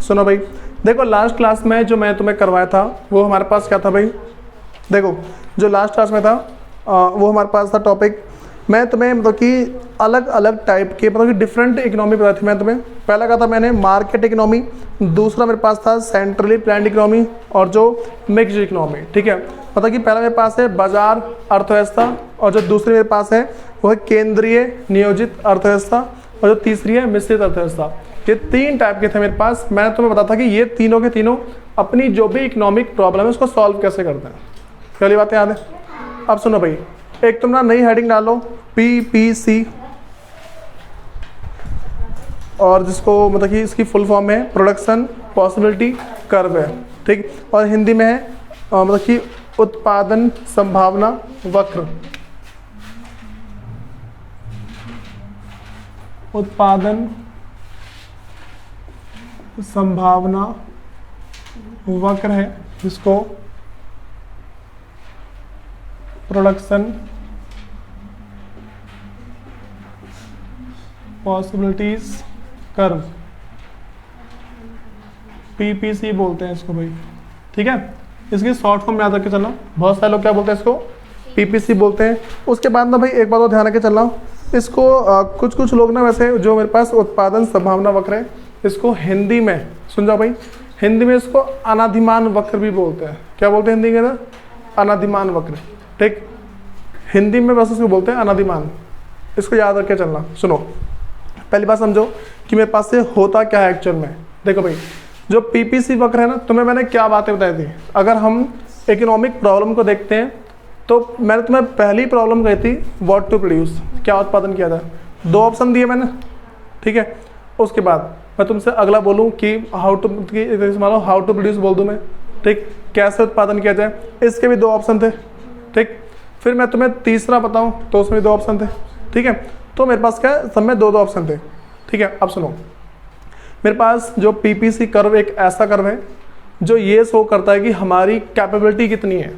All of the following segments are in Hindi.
सुनो भाई, देखो लास्ट क्लास में जो मैं तुम्हें करवाया था वो हमारे पास क्या था भाई, देखो जो लास्ट क्लास में था वो हमारे पास था टॉपिक, मैं तुम्हें मतलब कि अलग अलग टाइप के मतलब कि डिफरेंट इकोनॉमी बताई थी मैं तुम्हें। पहला कहा था मैंने मार्केट इकोनॉमी, दूसरा मेरे पास था सेंट्रली प्लान्ड इकोनॉमी और जो मिक्स्ड इकोनॉमी। ठीक है, मतलब कि पहला मेरे पास है बाजार अर्थव्यवस्था और जो दूसरी मेरे पास है वो है केंद्रीय नियोजित अर्थव्यवस्था और जो तीसरी है मिश्रित अर्थव्यवस्था। ये तीन टाइप के थे मेरे पास। मैंने तुम्हें बताया था कि ये तीनों के तीनों अपनी जो भी इकोनॉमिक प्रॉब्लम है उसको सॉल्व कैसे करते हैं। पहली बात याद है। अब सुनो भाई, एक तुम ना नई हेडिंग डालो PPC और जिसको मतलब कि इसकी फुल फॉर्म है प्रोडक्शन पॉसिबिलिटी कर्व है। ठीक, और हिंदी में है मतलब कि उत्पादन संभावना वक्र। उत्पादन संभावना वक्र है जिसको प्रोडक्शन पॉसिबिलिटीज कर्व PPC बोलते हैं इसको भाई। ठीक है, इसकी शॉर्ट फॉर्म याद रख के चलना। बहुत सारे लोग क्या बोलते हैं इसको PPC बोलते हैं। उसके बाद ना भाई एक बात और ध्यान रख के चलना, इसको कुछ लोग ना वैसे जो मेरे पास उत्पादन संभावना वक्र है इसको हिंदी में सुन जाओ भाई, हिंदी में इसको अनादिमान वक्र भी बोलते हैं। क्या बोलते हैं हिंदी के अंदर? अनादिमान वक्र। ठीक, हिंदी में बस इसको बोलते हैं अनादिमान। इसको याद रख के चलना। सुनो, पहली बात समझो कि मेरे पास से होता क्या है एक्चुअल में। देखो भाई, जो PPC वक्र है ना, तुम्हें मैंने क्या बातें बताई थी। अगर हम इकोनॉमिक प्रॉब्लम को देखते हैं तो मैंने तुम्हें पहली प्रॉब्लम कही थी व्हाट टू प्रोड्यूस, क्या उत्पादन किया जाए। दो ऑप्शन दिए मैंने। ठीक है, उसके बाद मैं तुमसे अगला बोलूँ कि हाउ टू प्रोड्यूस बोल दूँ मैं। ठीक, कैसे उत्पादन किया जाए, इसके भी दो ऑप्शन थे। ठीक, फिर मैं तुम्हें तीसरा बताऊं तो उसमें दो ऑप्शन थे। ठीक है, तो मेरे पास क्या सब में दो ऑप्शन थे। ठीक है, अब सुनो, मेरे पास जो PPC कर्व एक ऐसा कर्व है जो ये शो करता है कि हमारी कैपेबिलिटी कितनी है।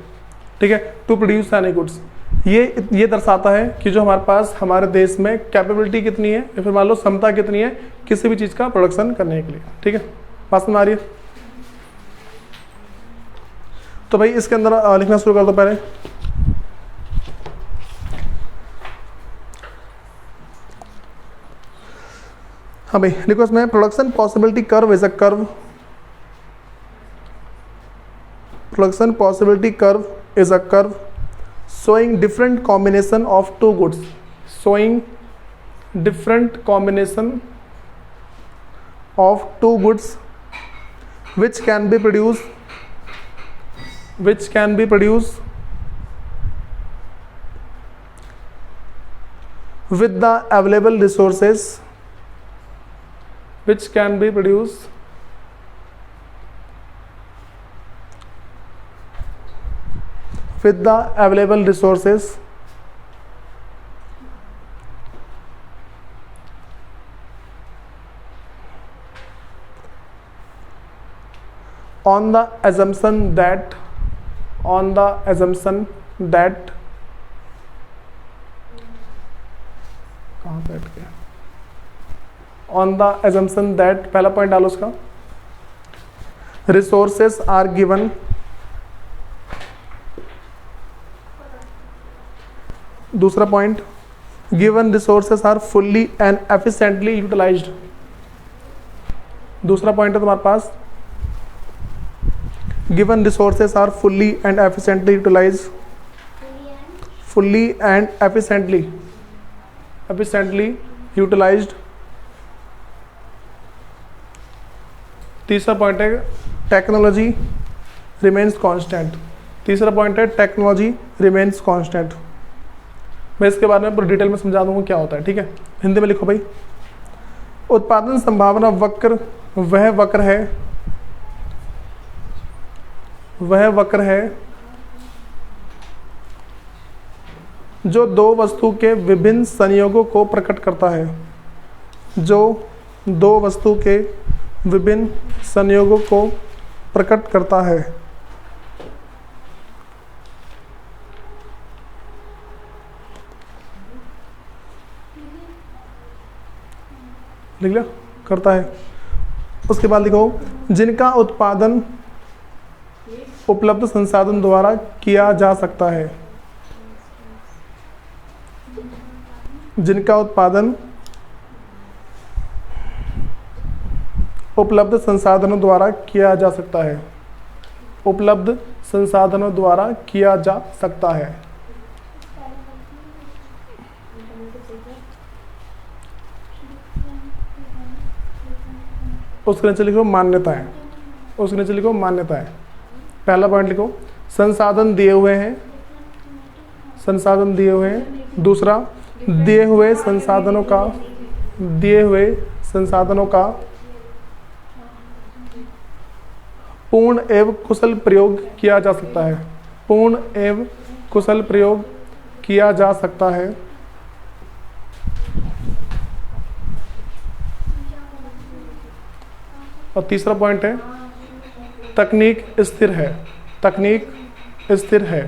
ठीक है, टू प्रोड्यूस एनी गुड्स। ये दर्शाता है कि जो हमारे पास हमारे देश में कैपेबिलिटी कितनी है या फिर मान लो क्षमता कितनी है किसी भी चीज़ का प्रोडक्शन करने के लिए। ठीक है, बात समझ आ रही है? तो भाई इसके अंदर लिखना शुरू कर दो पहले। हाँ भाई लिखो इसमें production possibility curve is a curve. Production possibility curve is a curve showing different combination of two goods, showing different combination of two goods which can be produced with the available resources, which can be produced with the available resources on the assumption that कहाँ बैठ गया, on the assumption that पहला पॉइंट डालो उसका, resources are given, दूसरा point given resources are fully and efficiently utilized. दूसरा पॉइंट है तुम्हारे पास given resources are fully and efficiently utilized, fully and efficiently utilized. तीसरा पॉइंट है टेक्नोलॉजी रिमेन्स कांस्टेंट। तीसरा पॉइंट है टेक्नोलॉजी रिमेन्स कांस्टेंट। मैं इसके बारे में पूरी डिटेल में समझा दूंगा क्या होता है। ठीक है, हिंदी में लिखो भाई। उत्पादन संभावना वक्र वह वक्र है जो दो वस्तु के विभिन्न संयोगों को प्रकट करता है, जो दो वस्तु के विभिन्न संयोगों को प्रकट करता है। लिख लिया? करता है। उसके बाद लिखो जिनका उत्पादन उपलब्ध संसाधन द्वारा किया जा सकता है। जिनका उत्पादन उपलब्ध संसाधनों द्वारा किया जा सकता है। उपलब्ध संसाधनों द्वारा किया जा सकता है। उसके नीचे लिखो मान्यताएं। उसके नीचे लिखो मान्यताएं। पहला पॉइंट लिखो संसाधन दिए हुए हैं। संसाधन दिए हुए हैं। दूसरा दिए हुए संसाधनों का पूर्ण एवं कुशल प्रयोग किया जा सकता है। पूर्ण एवं कुशल प्रयोग किया जा सकता है। और तीसरा पॉइंट है तकनीक स्थिर है। तकनीक स्थिर है।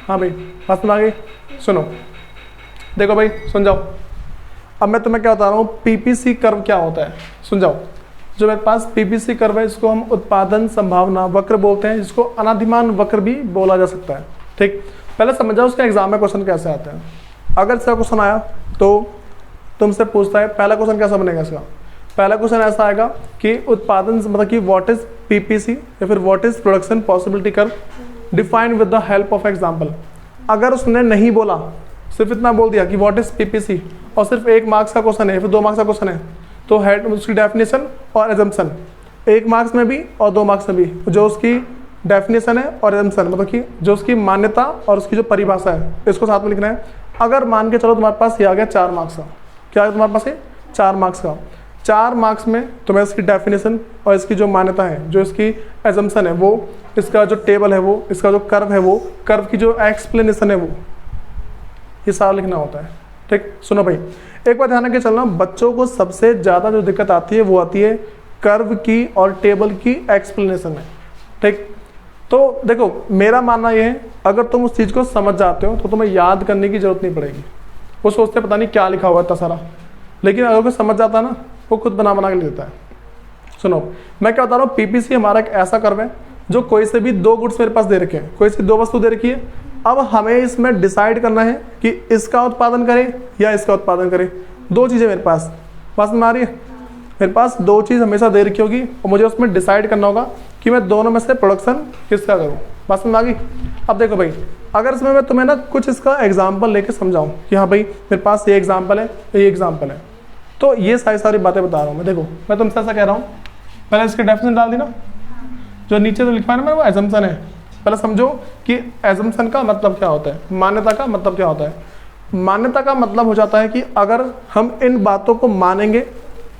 हाँ भाई बात सुना गई। सुनो देखो भाई सुन जाओ। अब मैं तुम्हें क्या बता रहा हूँ पीपीसी कर्व क्या होता है सुन जाओ। जो मेरे पास पीपीसी कर्व है इसको हम उत्पादन संभावना वक्र बोलते हैं, जिसको अनादिमान वक्र भी बोला जा सकता है। ठीक, पहले समझ जाओ उसका एग्जाम में क्वेश्चन कैसे आते हैं। अगर इसका क्वेश्चन आया तो तुमसे पूछता है पहला क्वेश्चन कैसा बनेगा इसका। पहला क्वेश्चन ऐसा आएगा कि उत्पादन मतलब कि व्हाट इज पीपीसी या फिर what is production possibility curve defined with the help of example. अगर उसने नहीं बोला, सिर्फ इतना बोल दिया कि व्हाट इज पीपीसी और सिर्फ 1 मार्क्स का क्वेश्चन है फिर 2 मार्क्स का क्वेश्चन है, तो हेड उसकी डेफिनेशन और एजम्पशन 1 मार्क्स में भी और 2 मार्क्स में भी, जो उसकी डेफिनेशन है और एजम्पशन मतलब कि जो उसकी मान्यता और उसकी जो परिभाषा है इसको साथ में लिखना है। अगर मान के चलो तुम्हारे पास ये आ गया 4 मार्क्स का, क्या है तुम्हारे पास है 4 मार्क्स का, 4 मार्क्स में तुम्हें इसकी डेफिनेशन और इसकी जो मान्यता है, जो इसकी एजम्पशन है, वो इसका जो टेबल है, वो इसका जो कर्व है, वो कर्व की जो एक्सप्लेनेशन है, वो ये सारा लिखना होता है। ठीक, सुनो भाई एक बार ध्यान रख के चलना, बच्चों को सबसे ज़्यादा जो दिक्कत आती है वो आती है कर्व की और टेबल की एक्सप्लेनेशन में। ठीक, तो देखो मेरा मानना ये है अगर तुम उस चीज़ को समझ जाते हो तो तुम्हें याद करने की जरूरत नहीं पड़ेगी। वो सोचते पता नहीं क्या लिखा हुआ है इतना सारा, लेकिन अगर कोई समझ जाता है ना वो खुद बना के लिख देता है। सुनो मैं क्या बता रहा हूँ, पीपीसी हमारा एक ऐसा कर्व है जो कोई से भी 2 गुड्स मेरे पास दे रखे हैं, कोई से 2 वस्तु दे रखी है। अब हमें इसमें डिसाइड करना है कि इसका उत्पादन करें या इसका उत्पादन करें। 2 चीज़ें मेरे पास, बात में आ रही है, मेरे पास 2 चीज़ हमेशा दे रखी होगी और मुझे उसमें डिसाइड करना होगा कि मैं दोनों में से प्रोडक्शन किसका करूँ। बात में आ गई। अब देखो भाई अगर इसमें मैं तुम्हें ना कुछ इसका एग्जाम्पल लेके समझाऊँ कि हाँ भाई मेरे पास ये एग्जाम्पल है, ये एग्जाम्पल है, तो ये सारी बातें बता रहा हूँ मैं। देखो मैं तुमसे ऐसा कह रहा हूँ, पहले इसकी डेफिनेशन डाल दी ना, जो नीचे तो लिखा है ना वो एजम्पशन है। पहले समझो कि एजम्पशन का मतलब क्या होता है, मान्यता का मतलब क्या होता है। मान्यता का मतलब हो जाता है कि अगर हम इन बातों को मानेंगे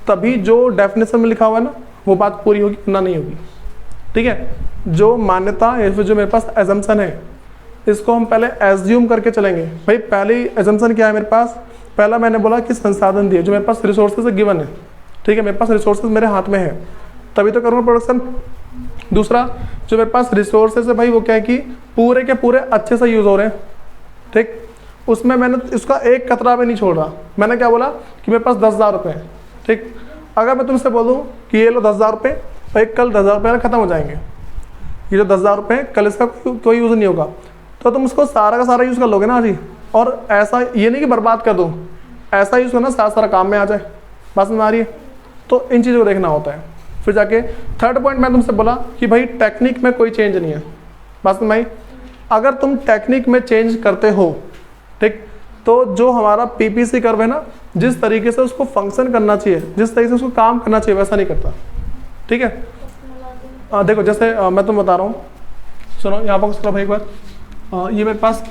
तभी जो डेफिनेशन में लिखा हुआ है ना वो बात पूरी होगी, ना नहीं होगी। ठीक है, जो मान्यता या फिर जो मेरे पास एजम्पशन है इसको हम पहले एज्यूम करके चलेंगे। भाई पहले एजम्पशन क्या है मेरे पास, पहला मैंने बोला कि संसाधन दिए, जो मेरे पास रिसोर्सेज गिवन है। ठीक है, मेरे पास रिसोर्सेज मेरे हाथ में है तभी तो करूँगा प्रोडक्शन। दूसरा जो मेरे पास रिसोर्सेज है भाई वो क्या है कि पूरे के पूरे अच्छे से यूज़ हो रहे हैं। ठीक, उसमें मैंने इसका एक कतरा भी नहीं छोड़ रहा। मैंने क्या बोला कि मेरे पास 10,000 रुपये हैं। ठीक, अगर मैं तुमसे बोलूँ कि ये लो 10,000 रुपये और कल 10,000 रुपये ख़त्म हो जाएंगे, ये जो 10,000 रुपये कल इसका कोई यूज़ नहीं होगा, तो तुम उसको सारा का सारा यूज़ कर लोगे ना आज ही। और ऐसा ये नहीं कि बर्बाद कर दो, ऐसा यूज़ करना सारा काम में आ जाए। बात समझ आ रही है। तो इन चीज़ों को देखना होता है। फिर जाके थर्ड पॉइंट मैं तुमसे बोला कि भाई टेक्निक में कोई चेंज नहीं है। बात समझ आई। अगर तुम टेक्निक में चेंज करते हो, ठीक, तो जो हमारा पीपीसी कर्व है ना, जिस तरीके से उसको फंक्शन करना चाहिए, जिस तरीके से उसको काम करना चाहिए वैसा नहीं करता। ठीक है, देखो जैसे मैं तुम्हें बता रहा हूँ, सुनो यहाँ पर कुछ भाई एक बार, ये मेरे पास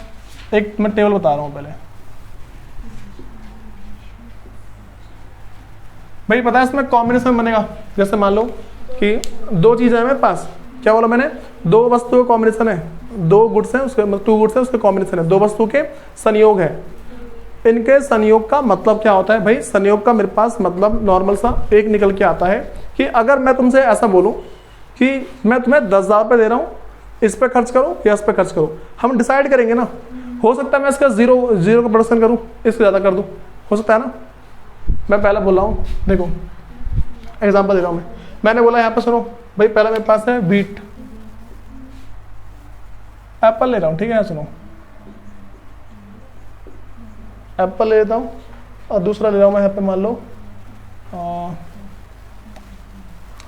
एक मैं टेबल बता रहा हूँ पहले। भाई पता है इसमें कॉम्बिनेशन बनेगा, जैसे मान लो कि 2 चीज़ें हैं मेरे पास, क्या बोला मैंने, 2 वस्तुओं का कॉम्बिनेशन है, 2 गुड्स हैं उसके, 2 गुड्स है उसके कॉम्बिनेशन है, 2 वस्तु के संयोग है। इनके संयोग का मतलब क्या होता है भाई, संयोग का मेरे पास मतलब नॉर्मल सा एक निकल के आता है कि अगर मैं तुमसे ऐसा बोलूँ कि मैं तुम्हें 10,000 रुपये दे रहा हूँ, इस पर खर्च करो या इस पर खर्च करो, हम डिसाइड करेंगे ना। हो सकता है मैं इसका जीरो का प्रोडक्शन करूँ, इससे ज़्यादा कर दूँ, हो सकता है ना। मैं पहले बोल रहा हूँ, देखो एग्जाम्पल दे रहा हूँ मैंने बोला यहाँ पे सुनो भाई, पहले मेरे पास है व्हीट, एप्पल ले रहा हूँ, ठीक है, सुनो एप्पल ले लेता हूँ और दूसरा ले रहा हूँ मैं यहाँ पे मान लो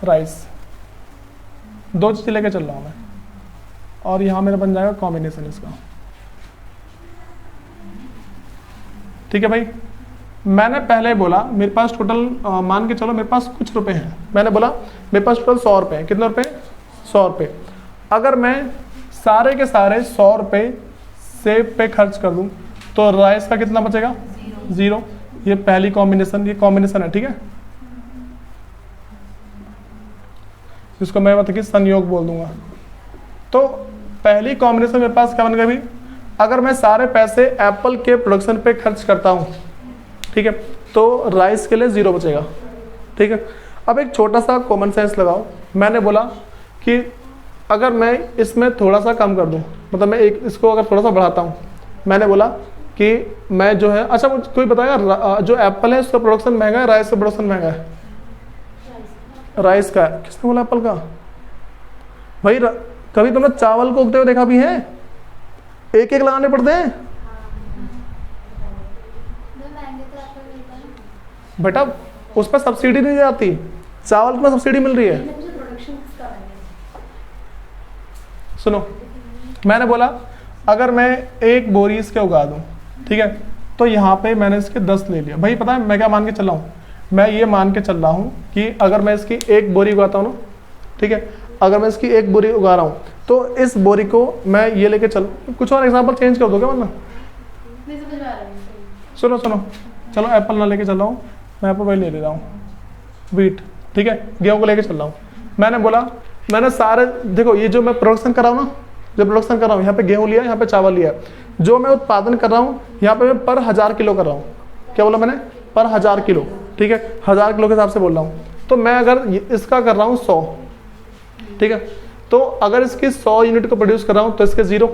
राइस। दो चीज़ें लेके चल रहा हूँ मैं और यहाँ मेरा बन जाएगा कॉम्बिनेशन इसका, ठीक है भाई। मैंने पहले बोला मेरे पास टोटल मान के चलो मेरे पास कुछ रुपए हैं, मैंने बोला मेरे पास टोटल 100 रुपये हैं। कितने रुपए? 100 रुपये। अगर मैं सारे के सारे 100 रुपये सेब पे खर्च कर दूं तो राइस का कितना बचेगा? 0। ये पहली कॉम्बिनेशन, ये कॉम्बिनेशन है, ठीक है। इसको मैं मतलब कि संयोग बोल दूंगा। तो पहली कॉम्बिनेशन मेरे पास क्या बन गया भाई? अगर मैं सारे पैसे एप्पल के प्रोडक्शन पे खर्च करता हूँ, ठीक है, तो राइस के लिए 0 बचेगा, ठीक है। अब एक छोटा सा कॉमन सेंस लगाओ। मैंने बोला कि अगर मैं इसमें थोड़ा सा कम कर दूं, मतलब मैं एक इसको अगर थोड़ा सा बढ़ाता हूं, मैंने बोला कि मैं जो है, अच्छा मुझे कोई बताएगा जो एप्पल है उसका प्रोडक्शन महंगा है, राइस का प्रोडक्शन महंगा है? राइस का है। किसने बोला एप्पल का? भाई कभी तुमने चावल को उगते हुए देखा भी है? एक एक लगाने पड़ते हैं बेटा, उस पर सब्सिडी नहीं जाती, चावल में सब्सिडी मिल रही है। सुनो, मैंने बोला अगर मैं एक बोरी इसके उगा दूं, ठीक है, तो यहाँ पे मैंने इसके 10 ले लिया। भाई पता है मैं क्या मान के चल रहा हूँ? मैं ये मान के चल रहा हूँ कि अगर मैं इसकी एक बोरी उगाता हूँ ना, ठीक है, अगर मैं इसकी एक बोरी उगा रहा हूँ तो इस बोरी को मैं ये लेके चल, कुछ और एग्जाम्पल चेंज कर दो क्या वरना? सुनो सुनो, चलो एप्पल ना लेके चल रहा हूँ मैं, एप्पल भाई ले रहा हूँ व्हीट, ठीक है, गेहूँ को लेके चल रहा हूँ। मैंने बोला मैंने सारे, देखो ये जो मैं प्रोडक्शन कर रहा हूँ ना, जो प्रोडक्शन कर रहा हूँ, यहाँ पे गेहूँ लिया, यहाँ पे चावल लिया, जो मैं उत्पादन कर रहा हूँ यहाँ पे मैं पर 1000 किलो कर रहा हूँ। क्या बोला मैंने? पर 1000 किलो, ठीक है, 1000 किलो के हिसाब से बोल रहा हूँ। तो मैं अगर इसका कर रहा हूँ 100, ठीक है, तो अगर इसकी 100 यूनिट को प्रोड्यूस कर रहा हूँ तो इसके 0।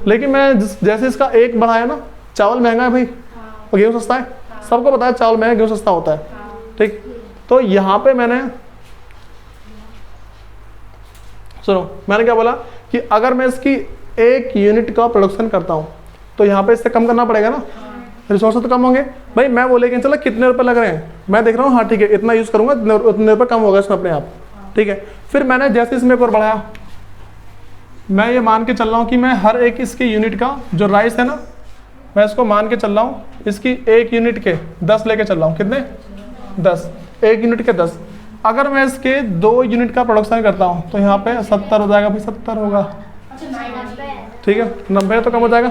लेकिन मैं जैसे इसका 1 बढ़ाया ना, चावल महंगा है भाई और गेहूँ सस्ता है, सबको पता है चावल महंगा गेहूँ सस्ता होता है, ठीक। तो यहाँ पे मैंने, सुनो मैंने क्या बोला कि अगर मैं इसकी 1 यूनिट का प्रोडक्शन करता हूँ तो यहाँ पे इससे कम करना पड़ेगा ना, रिसोर्सेज तो कम होंगे भाई। मैं वो लेकिन चला कितने रुपए लग रहे हैं, मैं देख रहा हूँ, हाँ ठीक है इतना यूज करूंगा, उतने रुपए कम होगा इसमें अपने आप, ठीक है। फिर मैंने जैसे इसमें एक और बढ़ाया, मैं ये मान के चल रहा हूँ कि मैं हर एक इसकी यूनिट का जो राइस है ना, मैं इसको मान के चल रहा हूँ इसकी 1 यूनिट के 10 लेके चल रहा हूँ। कितने? 10। 1 यूनिट के 10। अगर मैं इसके 2 यूनिट का प्रोडक्शन करता हूँ तो यहाँ पे 70 हो जाएगा भाई, 70 होगा, ठीक है, 90 तो कम हो जाएगा,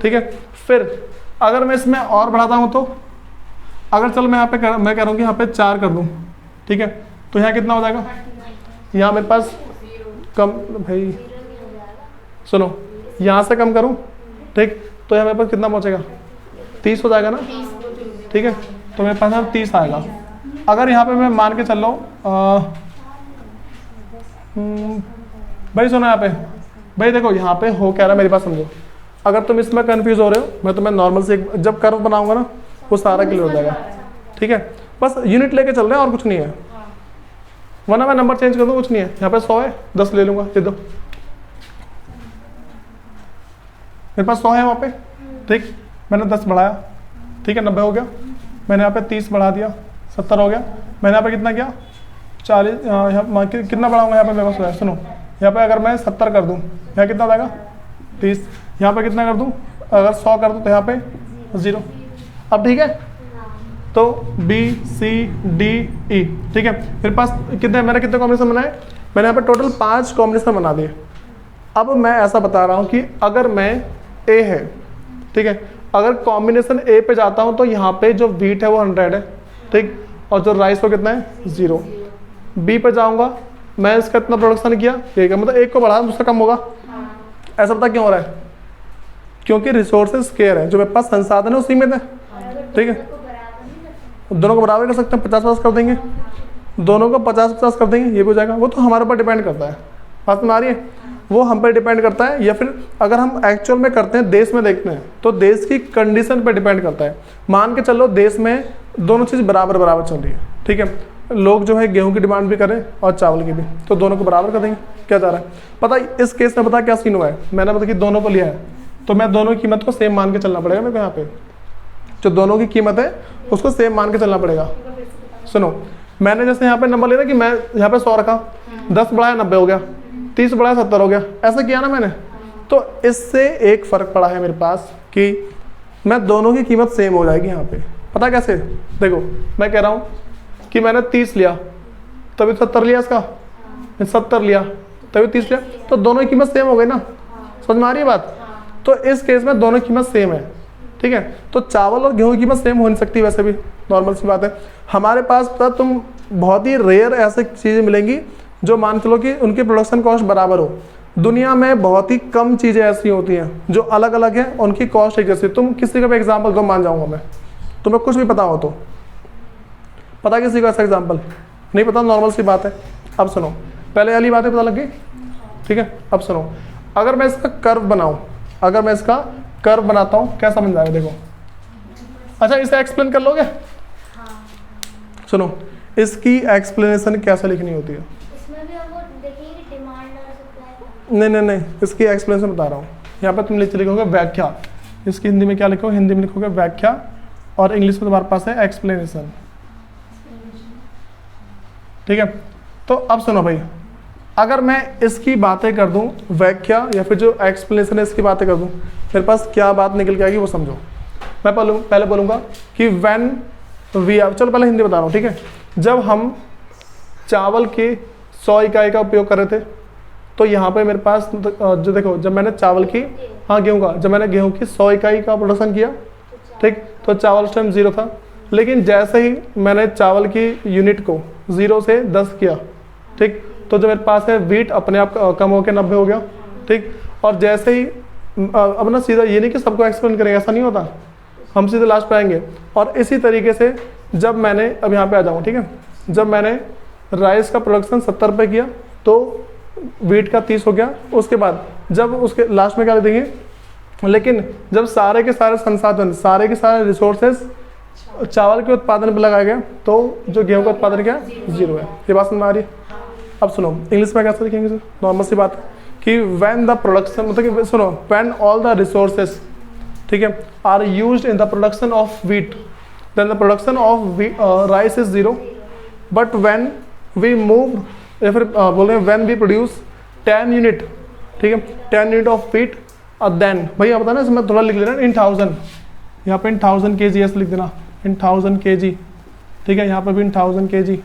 ठीक है। फिर अगर मैं इसमें और बढ़ाता हूँ तो अगर चल मैं यहाँ पे मैं कह रहा हूँ कि यहाँ पे 4 कर दूँ, ठीक है, तो यहाँ कितना हो जाएगा? यहाँ मेरे पास कम, भाई सुनो यहाँ से कम करूँ, ठीक, तो यहाँ मेरे पास कितना पहुँचेगा? 30 हो जाएगा ना, ठीक है, तो मेरे पास यहाँ 30 आएगा। अगर यहाँ पे मैं मान के चल रहा हूँ भाई, सुनो यहाँ पे भाई, देखो यहाँ पे हो क्या रहा है मेरी बात समझो। अगर तुम इसमें कंफ्यूज हो रहे हो, मैं तुम्हें नॉर्मल से जब कर्व बनाऊंगा ना वो सारा क्लियर हो जाएगा, ठीक है। बस यूनिट लेके चल रहे हैं और कुछ नहीं है, वरना मैं नंबर चेंज कर दूँ, कुछ नहीं है। यहाँ पे 100 है, 10 ले लूंगा, ये दो, मेरे पास 100 है वहाँ पे, ठीक, मैंने 10 बढ़ाया, ठीक है, 90 हो गया। मैंने यहाँ पे 30 बढ़ा दिया, 70 हो गया। मैंने यहाँ पे कितना किया? 40, यहाँ कितना बढ़ाऊंगा यहाँ पे मेरे पास? सुनो यहाँ पे अगर मैं 70 कर दूँ, यहाँ कितना हो जाएगा? 30। यहाँ पे कितना कर दूँ? अगर 100 कर दूँ तो यहाँ पे 0। अब ठीक है, तो B C D E, ठीक है, मेरे पास कितने, मैंने कितने कॉम्बिनेशन बनाए? मैंने यहाँ पे टोटल 5 कॉम्बिनेशन बना दिए। अब मैं ऐसा बता रहा हूँ कि अगर मैं A है, ठीक है, अगर कॉम्बिनेशन A पे जाता हूँ तो यहाँ पे जो व्हीट है वो 100 है, ठीक, और जो राइस वो कितना है? 0। B पे जाऊँगा, मैं इसका इतना प्रोडक्शन किया, ठीक है, मतलब 1 को बढ़ा दूसरा कम होगा। ऐसा पता क्यों हो रहा है? क्योंकि रिसोर्सेज स्केयर है, जो मेरे पास संसाधन है उसी में थे, ठीक है। दोनों को बराबर कर सकते हैं, 50-50 कर देंगे, दोनों को 50-50 कर देंगे, ये भी हो जाएगा। वो तो हमारे ऊपर डिपेंड करता है, बात में आ रही है, वो हम पर डिपेंड करता है। या फिर अगर हम एक्चुअल में करते हैं, देश में देखते हैं, तो देश की कंडीशन पर डिपेंड करता है। मान के चलो देश में दोनों चीज़ बराबर बराबर चल रही है, ठीक है, लोग जो है गेहूं की डिमांड भी करें और चावल की भी, तो दोनों को बराबर कर देंगे। क्या जा रहा है पता है इस केस में, पता क्या सीन हुआ है, मैंने मतलब कि दोनों को लिया है तो मैं दोनों की कीमत को सेम मान के चलना पड़ेगा मेरे को। यहाँ पे जो दोनों की कीमत है उसको सेम मान के चलना पड़ेगा। सुनो, मैंने जैसे यहाँ पे नंबर लेना कि मैं यहाँ पे 100 रखा, 10 बढ़ाया 90 हो गया, 30 बढ़ाया 70 हो गया, ऐसा किया ना मैंने। तो इससे एक फ़र्क पड़ा है मेरे पास कि मैं दोनों की कीमत सेम हो जाएगी यहाँ पे। पता कैसे, देखो मैं कह रहा हूँ कि मैंने 30 लिया तभी 70 लिया, इसका 70 लिया तभी 30 लिया, तो दोनों की कीमत सेम हो गई ना। समझ में आ रही है बात। तो इस केस में दोनों की कीमत सेम है, ठीक है। तो चावल और गेहूं की कीमत सेम हो नहीं सकती, वैसे भी नॉर्मल सी बात है। हमारे पास पता तुम बहुत ही रेयर ऐसे चीज़ें मिलेंगी जो मान चलो कि उनकी प्रोडक्शन कॉस्ट बराबर हो। दुनिया में बहुत ही कम चीज़ें ऐसी होती हैं जो अलग अलग हैं, उनकी कॉस्ट एक जैसी। तुम किसी का भी एग्जाम्पल दो, मान जाऊँगा मैं, तुम्हें कुछ भी पता हो तो। पता किसी को ऐसा एग्जाम्पल नहीं पता, नॉर्मल सी बात है। अब सुनो, पहले वाली बातें पता लग गई, ठीक है। अब सुनो, अगर मैं इसका कर्व बनाऊँ, अगर मैं इसका कर्व बनाता हूँ क्या समझ आएगा, देखो। अच्छा इसे एक्सप्लेन कर लोगे? सुनो, इसकी एक्सप्लेनेशन कैसे लिखनी होती है? इसमें भी हमको देखिए डिमांड और सप्लाई। नहीं, इसकी एक्सप्लेनेशन बता रहा हूँ। यहाँ पर तुम लिखोगे व्याख्या, इसकी हिंदी में क्या लिखोगे? हिंदी में लिखोगे व्याख्या, और इंग्लिश में तुम्हारे पास है एक्सप्लेनेशन, ठीक है। तो अब सुनो भाई, अगर मैं इसकी बातें कर दूं व्याख्या या फिर जो एक्सप्लेनेशन है इसकी बातें कर दूं, मेरे पास क्या बात निकल के आएगी वो समझो। मैं पहले बोलूँगा कि व्हेन वी आर, चलो पहले हिंदी बता रहा हूँ, ठीक है। जब हम चावल के 100 इकाई का उपयोग कर रहे थे तो यहाँ पे मेरे पास जो देखो, जब मैंने चावल की, हाँ गेहूँ का, जब मैंने गेहूँ की 100 इकाई का प्रोडक्शन किया, ठीक, तो चावल उस टाइम 0 था। लेकिन जैसे ही मैंने चावल की यूनिट को 0 से 10 किया, ठीक, तो जो मेरे पास है वीट अपने आप कम होकर 90 हो गया, ठीक। और जैसे ही अब ना सीधा ये नहीं कि सबको एक्सप्लेन करेंगे, ऐसा नहीं होता, हम सीधे लास्ट पे आएंगे। और इसी तरीके से जब मैंने, अब यहाँ पे आ जाऊँ, ठीक है, जब मैंने राइस का प्रोडक्शन 70 पे किया तो वीट का 30 हो गया। उसके बाद जब उसके लास्ट में क्या लिख देंगे, लेकिन जब सारे के सारे संसाधन, सारे के सारे रिसोर्सेज चावल के उत्पादन पे लगाया गया तो जो गेहूं का उत्पादन क्या 0 है। ये बात समझ में आ रही है? अब सुनो, इंग्लिश में कैसे लिखेंगे सर? नॉर्मल सी बात कि व्हेन द प्रोडक्शन, मतलब कि सुनो, व्हेन ऑल द रिसोर्सेज, ठीक है, are used in the production of wheat, then the production of rice is 0, but when we move, या फिर बोल रहे हैं व्हेन वी प्रोड्यूस 10 यूनिट, ठीक है, 10 यूनिट ऑफ वीट, देन भैया बता ना, इसमें थोड़ा लिख लेना इन 1000, यहाँ पे इन 1000 kg ऐसे लिख देना, इन 1000 kg, ठीक है। यहाँ पर भी इन 1000 kg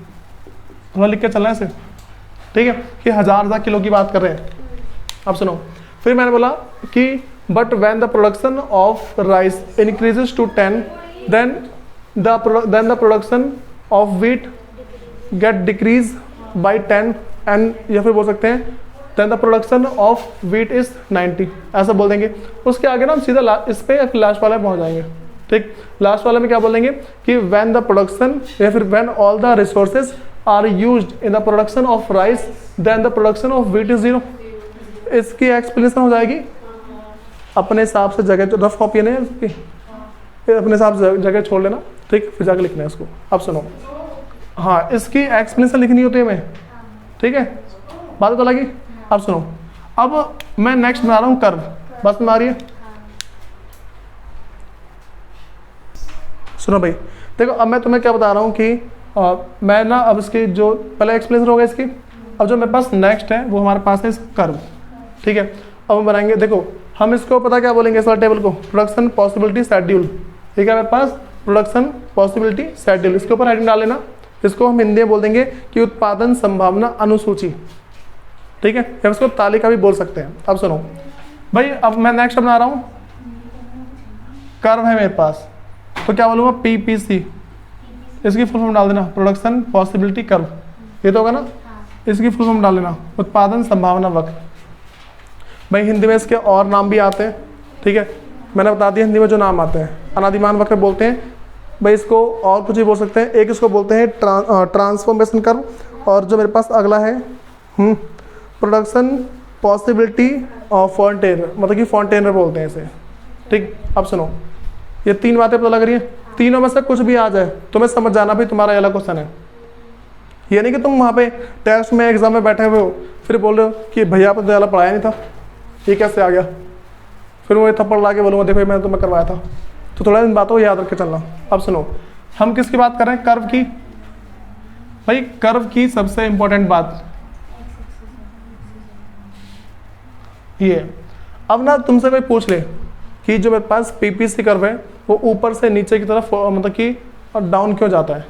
थोड़ा लिख के चलना है इसे, ठीक है, कि हजार किलो की बात कर रहे हैं। अब सुनो, फिर मैंने बोला कि but when the production of rice increases to 10, then the production of wheat get decrease by 10, and या फिर बोल सकते हैं then the production of wheat is 90, ऐसा बोल देंगे। उसके आगे ना हम सीधा इस पे लास्ट वाले पहुंच जाएंगे, ठीक। लास्ट वाले में क्या बोलेंगे कि व्हेन द प्रोडक्शन, या फिर when all the resources are used in the production of rice, then the production of wheat is 0। इसकी एक्सप्लेनेशन हो जाएगी अपने हिसाब से, जगह जो रफ कॉपी है ना इसकी, अपने हिसाब से जगह छोड़ लेना, ठीक, फिर जाकर लिखना है इसको। अब सुनो, हाँ इसकी एक्सप्लेनेशन लिखनी होती है हमें, ठीक है, बात तो लगी। अब सुनो, अब मैं नेक्स्ट बना रहा हूँ कर्व, बस में आ रही है? सुनो भाई, देखो अब मैं तुम्हें क्या बता रहा हूँ कि मैं ना अब इसकी जो पहले एक्सप्लेनेशन होगा इसकी, अब जो मेरे पास नेक्स्ट है वो हमारे पास है इस कर्व, ठीक है। अब हम बनाएंगे, देखो हम इसको पता क्या बोलेंगे इस वाले टेबल को, प्रोडक्शन पॉसिबिलिटी शेड्यूल, ठीक है। मेरे पास प्रोडक्शन पॉसिबिलिटी शेड्यूल, इसके ऊपर हेडिंग डाल लेना। इसको हम हिंदी में बोल देंगे कि उत्पादन संभावना अनुसूची, ठीक है, या इसको तालिका भी बोल सकते हैं। अब सुनो भाई, अब मैं नेक्स्ट बना रहा हूँ, कर्व है मेरे पास, तो क्या बोलूँगा PPC, इसकी फुल फॉर्म डाल देना, प्रोडक्शन पॉसिबिलिटी कर्व, ये तो होगा ना। इसकी फुल फॉर्म डाल लेना, उत्पादन संभावना वक्र। भाई हिंदी में इसके और नाम भी आते हैं, ठीक है, मैंने बता दिया हिंदी में जो नाम आते हैं। अनादिमान वक्र बोलते हैं भाई इसको, और कुछ भी बोल सकते हैं। एक इसको बोलते हैं ट्रांसफॉर्मेशन कर्व, और जो मेरे पास अगला है प्रोडक्शन पॉसिबिलिटी ऑफ फॉन्टेनर, मतलब कि फॉन्टेनर बोलते हैं इसे, ठीक। अब सुनो, ये 3 बातें पता लग रही है, तीनों में से कुछ भी आ जाए तुम्हें समझ जाना भाई तुम्हारा अगला क्वेश्चन है, ये नहीं कि तुम वहाँ पे टेस्ट में एग्जाम में बैठे हुए हो फिर बोल रहे हो कि भैया आपने ज़्यादा पढ़ाया नहीं था, ये कैसे आ गया, फिर वो थप्पड़ ला के बोलूँगा देखो ये मैंने तुम्हें करवाया था। तो थोड़ा इन बातों को याद रख के चलना। अब सुनो, हम किसकी बात कर रहे हैं? कर्व की। भाई कर्व की सबसे इंपॉर्टेंट बात ये है। अब ना तुमसे कोई पूछ ले कि जो मेरे पास पीपीसी कर्व है वो ऊपर से नीचे की तरफ मतलब कि डाउन क्यों जाता है,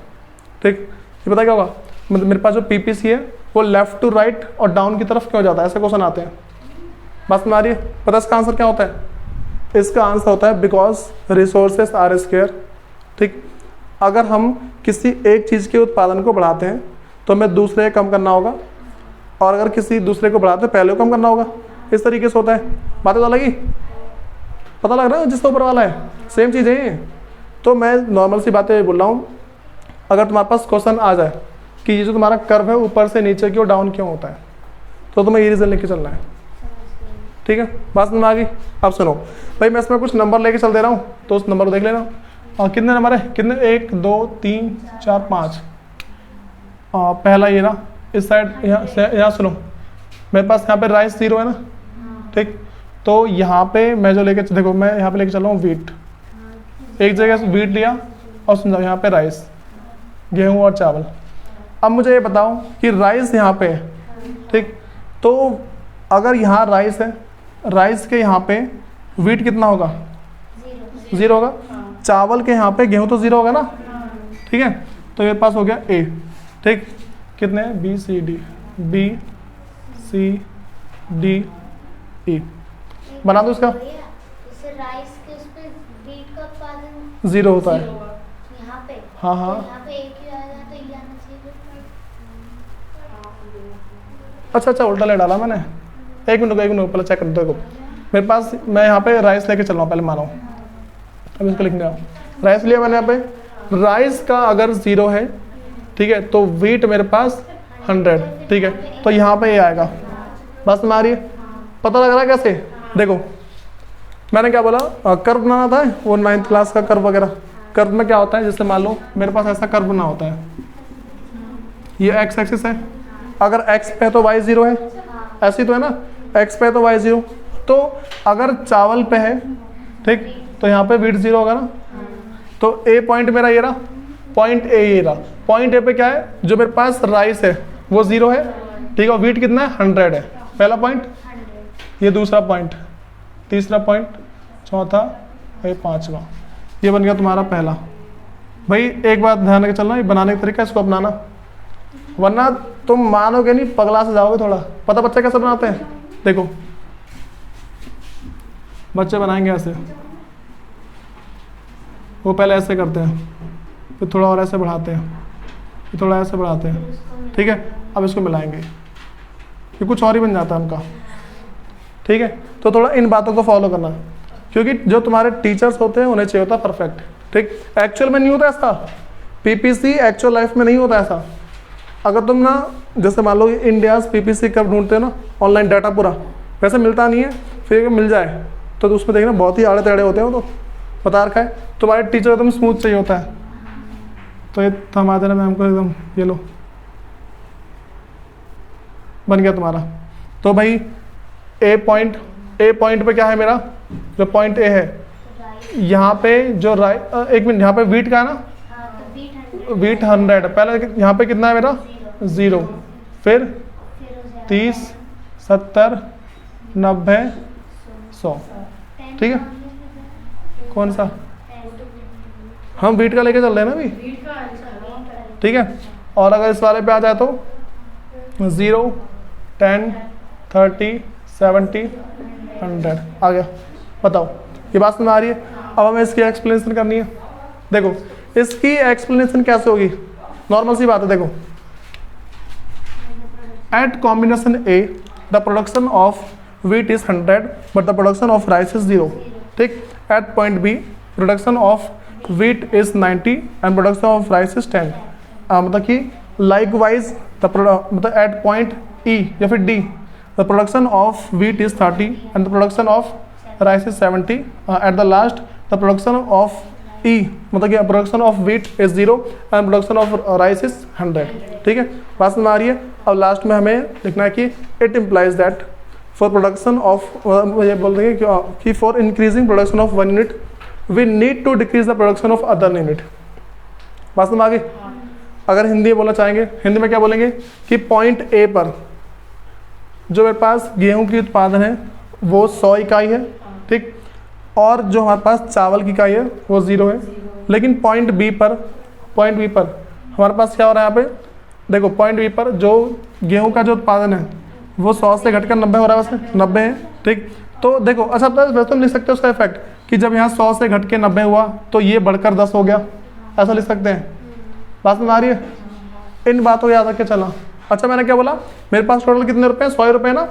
ठीक, ये पता क्या होगा? मतलब मेरे पास जो पीपीसी है वो लेफ्ट टू राइट और डाउन की तरफ क्यों जाता है, ऐसे क्वेश्चन आते हैं। बस में आ रही है? पता इसका आंसर क्या होता है? इसका आंसर होता है बिकॉज रिसोर्सेस आर स्केयर, ठीक। अगर हम किसी एक चीज़ के उत्पादन को बढ़ाते हैं तो हमें दूसरे कम करना होगा, और अगर किसी दूसरे को बढ़ाते हैं पहले को कम करना होगा। इस तरीके से होता है। बातें तो लगी? पता लग रहा है जिसका ऊपर वाला है? सेम चीज़ है ये। तो मैं नॉर्मल सी बातें बोल रहा हूँ। अगर तुम्हारे पास क्वेश्चन आ जाए कि ये जो तुम्हारा कर्व है ऊपर से नीचे क्यों डाउन क्यों होता है, तो तुम्हें ये रीज़न लेके चलना है, ठीक है। बात समझ में आ गई? अब सुनो भाई, मैं इसमें कुछ नंबर लेके चल दे रहा हूँ तो उस नंबर को देख लेना। और कितने नंबर है? कितने? 1 2 3 4 5। पहला ये ना, इस साइड यहाँ सुनो, मेरे पास यहाँ पे राइस 0 है ना, ठीक। तो यहाँ पे मैं जो लेके देखो, मैं यहाँ पे लेके चल रहा हूँ वीट। एक जगह से वीट लिया और सुन जाओ यहाँ पे राइस, गेहूँ और चावल। अब मुझे ये बताओ कि राइस यहाँ पे है, ठीक। तो अगर यहाँ राइस है, राइस के यहाँ पे वीट कितना होगा? 0 होगा। चावल के यहाँ पे गेहूँ तो 0 होगा ना, ठीक है। तो मेरे पास हो गया ए, ठीक। कितने? B C D E. बना दो इसका। राइस के उस पे वीट का उत्पादन 0 होता है यहाँ पे। हाँ हाँ। यहाँ पे एक ही आएगा तो ये आना चाहिए। अच्छा उल्टा ले डाला मैंने। एक मिनट पहले चेक कर देखो। मेरे पास, मैं यहाँ पे राइस लेके चल रहा हूँ, पहले मानो। अब इसको लिखने आओ। राइस लिया मैंने यहाँ पे। राइस का अगर 0 है, ठीक है, तो वीट मेरे पास 100, ठीक है। तो यहाँ पे ये आएगा। बस में आ रही है? पता लग रहा है कैसे? देखो मैंने क्या बोला, कर्व बनाना था वो 9th क्लास का कर्व वगैरह। कर्व में क्या होता है, जैसे मान लो मेरे पास ऐसा कर्व बना होता है, ये एक्स एक्सिस है, अगर एक्स पे तो वाई 0 है, ऐसी तो है ना, एक्स पे तो वाई 0। तो अगर चावल पे है, ठीक, तो यहाँ पे वीट 0 होगा ना। तो ए पॉइंट मेरा ये रहा, पॉइंट ए ये रहा। पॉइंट ए पे क्या है, जो मेरे पास राइस है वो 0 है, ठीक है। वीट कितना है? 100 है, पहला पॉइंट। ये दूसरा पॉइंट, तीसरा पॉइंट, चौथा, ये 5वां। ये बन गया तुम्हारा पहला। भाई एक बात ध्यान रख चलना, ये बनाने का तरीका इसको अपनाना, वरना तुम मानोगे नहीं, पगला से जाओगे थोड़ा। पता बच्चे कैसे बनाते हैं? देखो बच्चे बनाएंगे ऐसे, वो पहले ऐसे करते हैं, फिर थोड़ा और ऐसे बढ़ाते हैं, फिर थोड़ा ऐसे बढ़ाते हैं, ठीक है। अब इसको मिलाएंगे, ये कुछ और ही बन जाता है उनका, ठीक है। तो थोड़ा इन बातों को फॉलो करना, क्योंकि जो तुम्हारे टीचर्स होते हैं उन्हें चाहिए होता परफेक्ट, ठीक। एक्चुअल में नहीं होता ऐसा, पीपीसी एक्चुअल लाइफ में नहीं होता ऐसा। अगर तुम ना, जैसे मान लो इंडियाज पीपीसी कब ढूंढते हो ना, ऑनलाइन डाटा पूरा, वैसे मिलता नहीं है। फिर मिल जाए तो उसमें देखना बहुत ही आड़े टेढ़े होते हैं वो, तो बता रखा है। तुम्हारे टीचर एकदम स्मूथ चाहिए होता है, तो ये थमा देना मैम को एकदम, ये लो बन गया तुम्हारा। तो भाई ए पॉइंट पे क्या है मेरा, जो पॉइंट ए है, यहाँ पे जो एक मिनट, यहाँ पे वीट का है ना, वीट 100, पहले यहाँ पे कितना है मेरा? 0, फिर 30, 70, 90, 100, ठीक है। कौन सा? हम वीट का लेके चल रहे हैं ना अभी, ठीक है। और अगर इस वाले पे आ जाए तो 0, 10, 30, 70, 100 आ गया। बताओ ये बात समझ आ रही है? अब हमें इसकी एक्सप्लेनेशन करनी है। देखो इसकी एक्सप्लेनेशन कैसे होगी, नॉर्मल सी बात है। देखो at combination A the production of wheat is 100 but the production of rice is 0, ठीक। At point B production of wheat is 90 and production of rice is 10। मतलब कि लाइकवाइज मतलब एट पॉइंट ई या फिर D the production of wheat is 30 and the production of rice is 70। At the last the production of ई मतलब कि production of wheat is 0 and production of rice is 100। ठीक है, बात समझ में आ रही है। अब लास्ट में हमें लिखना है कि it implies that for production of, ये बोल देंगे कि for increasing production of 1 unit we need to decrease the production of other unit. बात समझ में आ गई। अगर हिंदी में बोलना चाहेंगे, हिंदी में क्या बोलेंगे कि पॉइंट ए पर जो मेरे पास गेहूं की उत्पादन है वो 100 इकाई है, ठीक, और जो हमारे पास चावल की इकाई है वो 0 है। लेकिन पॉइंट बी पर हमारे पास क्या हो रहा है यहाँ पे, देखो पॉइंट बी पर जो गेहूं का जो उत्पादन है वो 100 से घटकर 90 हो रहा है, वैसे 90 है, ठीक। तो देखो अच्छा वैसे तुम लिख सकते हो उसका इफेक्ट कि जब यहाँ 100 से घट के 90 हुआ तो ये बढ़कर 10 हो गया, ऐसा लिख सकते हैं। बात में आ रही है, इन बातों को याद रख के चला। अच्छा मैंने क्या बोला, मेरे पास टोटल कितने रुपए हैं, 100 रुपये ना।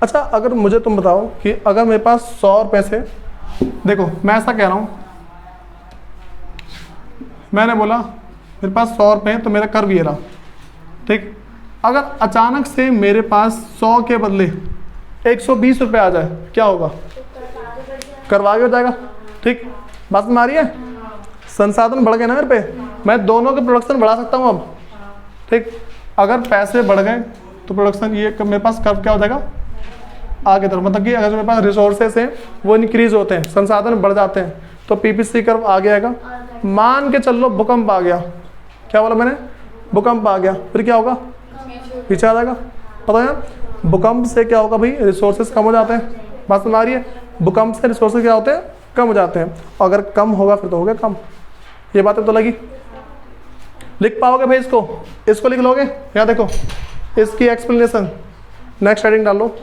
अच्छा अगर मुझे तुम बताओ कि अगर मेरे पास 100 रुपये से, देखो मैं ऐसा कह रहा हूँ, मैंने बोला मेरे पास 100 रुपये हैं तो मेरा कर्व ये रहा, ठीक। अगर अचानक से मेरे पास 100 के बदले 120 रुपये आ जाए क्या होगा, कर्व आगे हो जाएगा, ठीक। बात में आ रही है, संसाधन बढ़ गए ना मेरे पे, मैं दोनों के प्रोडक्शन बढ़ा सकता हूँ अब, ठीक। अगर पैसे बढ़ गए तो प्रोडक्शन ये मेरे पास कर्व क्या हो जाएगा आगे तरफ, मतलब कि अगर जो मेरे पास रिसोर्सेस हैं वो इंक्रीज होते हैं, संसाधन बढ़ जाते हैं तो पीपीसी कर्व आगे आएगा। मान के चल लो भूकंप आ गया, क्या बोला मैंने, भूकंप आ गया, फिर क्या होगा, पीछे आ जाएगा। पता है ना भूकंप से क्या होगा भाई, रिसोर्सेज कम हो जाते हैं। बात समझ आ रही है, भूकंप से रिसोर्सेज क्या होते हैं, कम हो जाते हैं। अगर कम होगा फिर तो हो गया कम, ये बातें तो लगी। लिख पाओगे भाई इसको लिख लोगे, यहाँ देखो इसकी एक्सप्लेनेशन, नेक्स्ट हेडिंग डाल लो,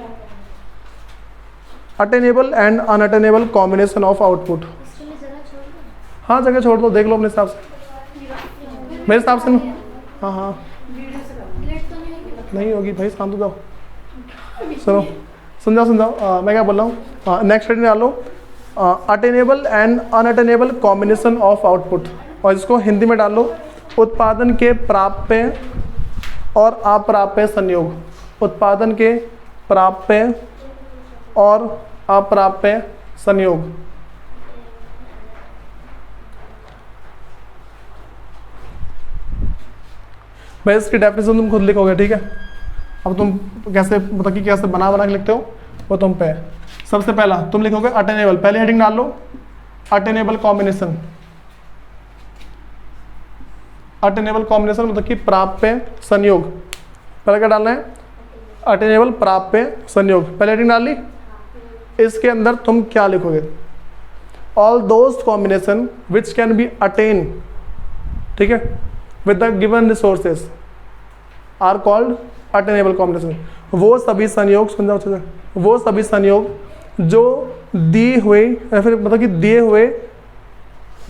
attainable and unattainable combination of output. हाँ जगह छोड़ दो, देख लो अपने हिसाब से, मेरे हिसाब से। हाँ हाँ नहीं होगी भाई, शांत हो जाओ, सुनो समझाओ मैं क्या बोल रहा हूँ। नेक्स्ट हेडिंग डालो, attainable and unattainable combination of output, और इसको हिंदी में डाल लो, उत्पादन के प्राप्य और अप्राप्य संयोग, उत्पादन के प्राप्य और अप्राप्य संयोग। भाई इसकी डेफिनेशन तुम खुद लिखोगे, ठीक है। अब तुम कैसे मतलब कि कैसे बना के लिखते हो वो तुम पे है। सबसे पहला तुम लिखोगे अटेनेबल, पहले हेडिंग डाल लो अटेनेबल कॉम्बिनेशन। अटेनेबल कॉम्बिनेशन मतलब कि प्राप्य संयोग, पहले क्या डालना है, अटेनेबल प्राप्य संयोग, पहले हेडिंग डाल ली। इसके अंदर तुम क्या लिखोगे, all those combination which can be attain, ठीक है, with the given resources are called attainable combination. वो सभी संयोग, समझाओ अच्छे से, वो सभी संयोग जो दिए हुए या फिर मतलब कि दिए हुए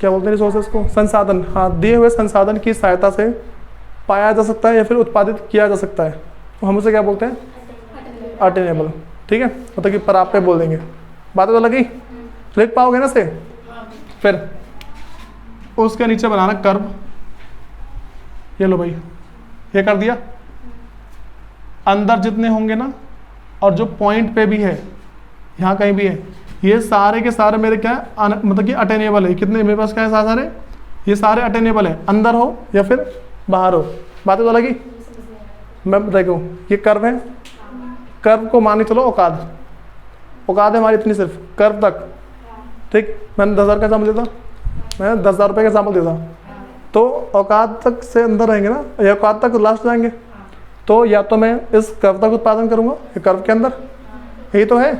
क्या बोलते हैं रिसोर्सेज को, संसाधन, हाँ दिए हुए संसाधन की सहायता से पाया जा सकता है या फिर उत्पादित किया जा सकता है, तो हम उसे क्या बोलते हैं, अटेनेबल, ठीक है, मतलब कि प्राप्य बोल देंगे। बातें तो लगी, लिख पाओगे ना से। फिर उसके नीचे बनाना कर्व, ये लो भाई ये कर दिया, अंदर जितने होंगे ना और जो पॉइंट पे भी है यहाँ कहीं भी है, ये सारे के सारे मेरे क्या है मतलब कि अटेनेबल है। कितने मेरे पास क्या है सारे, ये सारे अटेनेबल है, अंदर हो या फिर बाहर हो। बातें तो लगी। मैं देखो ये कर्व है, कर्व को मान के चलो औकात है हमारी इतनी सिर्फ कर्व तक, ठीक। मैंने 10,000 का एग्जाम्पल देता, मैंने 10,000 रुपये का एग्जाम्पल देता, तो औकात तक से अंदर रहेंगे ना, या औकात तक लास्ट जाएंगे, तो या तो मैं इस कर्व तक उत्पादन करूंगा, ये कर्व के अंदर यही तो है,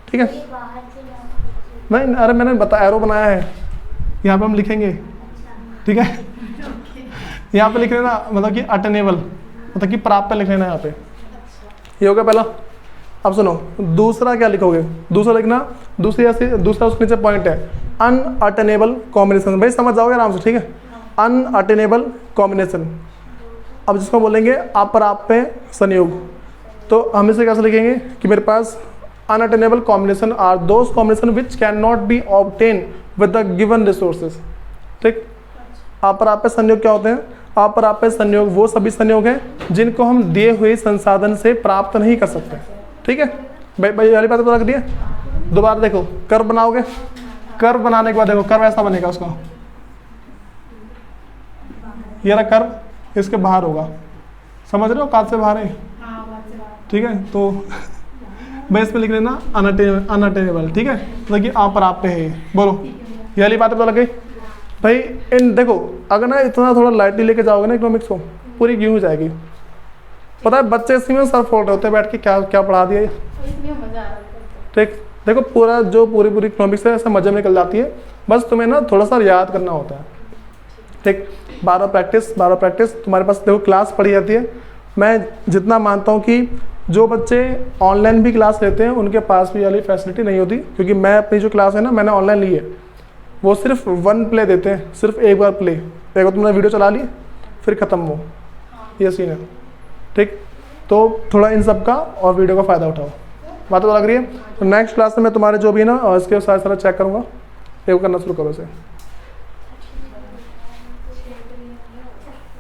ठीक है। नहीं अरे मैंने एरो बनाया है, यहाँ पे हम लिखेंगे, ठीक है। यहाँ पे लिख लेना मतलब कि अटेनेबल मतलब कि प्राप्य लिख लेना यहाँ पे, ये हो गया पहला। अब सुनो दूसरा क्या लिखोगे, दूसरा लिखना, दूसरा उसके नीचे पॉइंट है अनअटेनेबल कॉम्बिनेशन। भाई समझ जाओगे आराम से, ठीक है, अनअटेनेबल कॉम्बिनेशन। अब जिसको बोलेंगे अप्राप्य संयोग, तो हम इसे कैसे लिखेंगे कि मेरे पास unattainable combination are those combination which can not be obtain with the given resources, ठीक। अप्राप्य संयोग क्या होते हैं, अप्राप्य संयोग वो सभी संयोग हैं जिनको हम दिए हुए संसाधन से प्राप्त नहीं कर सकते, ठीक है। भाई वाली बात तो रख दिए। दोबारा देखो कर्व बनाओगे, कर्व बनाने के बाद देखो कर्व ऐसा बनेगा उसका, ये रहा कर्व, इसके बाहर होगा, समझ रहे हो, काट से बाहर है, ठीक है। तो भाई इसमें लिख लेना अनअटेनेबल, ठीक है। तो देखिए आप पर आप पे है, बोलो ये वाली बात पता लग गई भाई। इन देखो अगर ना इतना थोड़ा लाइटली लेके जाओगे ना इकोनॉमिक्स को, पूरी क्यों हो जाएगी। पता है बच्चे इसी में सर फोड़ रहे होते हैं बैठ के, क्या क्या पढ़ा दिया, ठीक। देखो पूरा जो पूरी इकोनॉमिक्स है ऐसे मजे में निकल जाती है, बस तुम्हें ना थोड़ा सा याद करना होता है, ठीक। 12 प्रैक्टिस तुम्हारे पास देखो क्लास पढ़ी जाती है। मैं जितना मानता हूँ कि जो बच्चे ऑनलाइन भी क्लास लेते हैं उनके पास भी वाली फैसिलिटी नहीं होती, क्योंकि मैं अपनी जो क्लास है ना मैंने ऑनलाइन ली है, वो सिर्फ 1 प्ले देते हैं, सिर्फ एक बार प्ले, देखो तुमने वीडियो चला ली फिर ख़त्म हो, ये सीन है, ठीक। तो थोड़ा इन सब का और वीडियो का फ़ायदा उठाओ, बात तो लग रही है। तो नेक्स्ट क्लास में मैं तुम्हारे जो भी ना और इसके साथ सारा चेक करूँगा, ये करना शुरू करो इसे।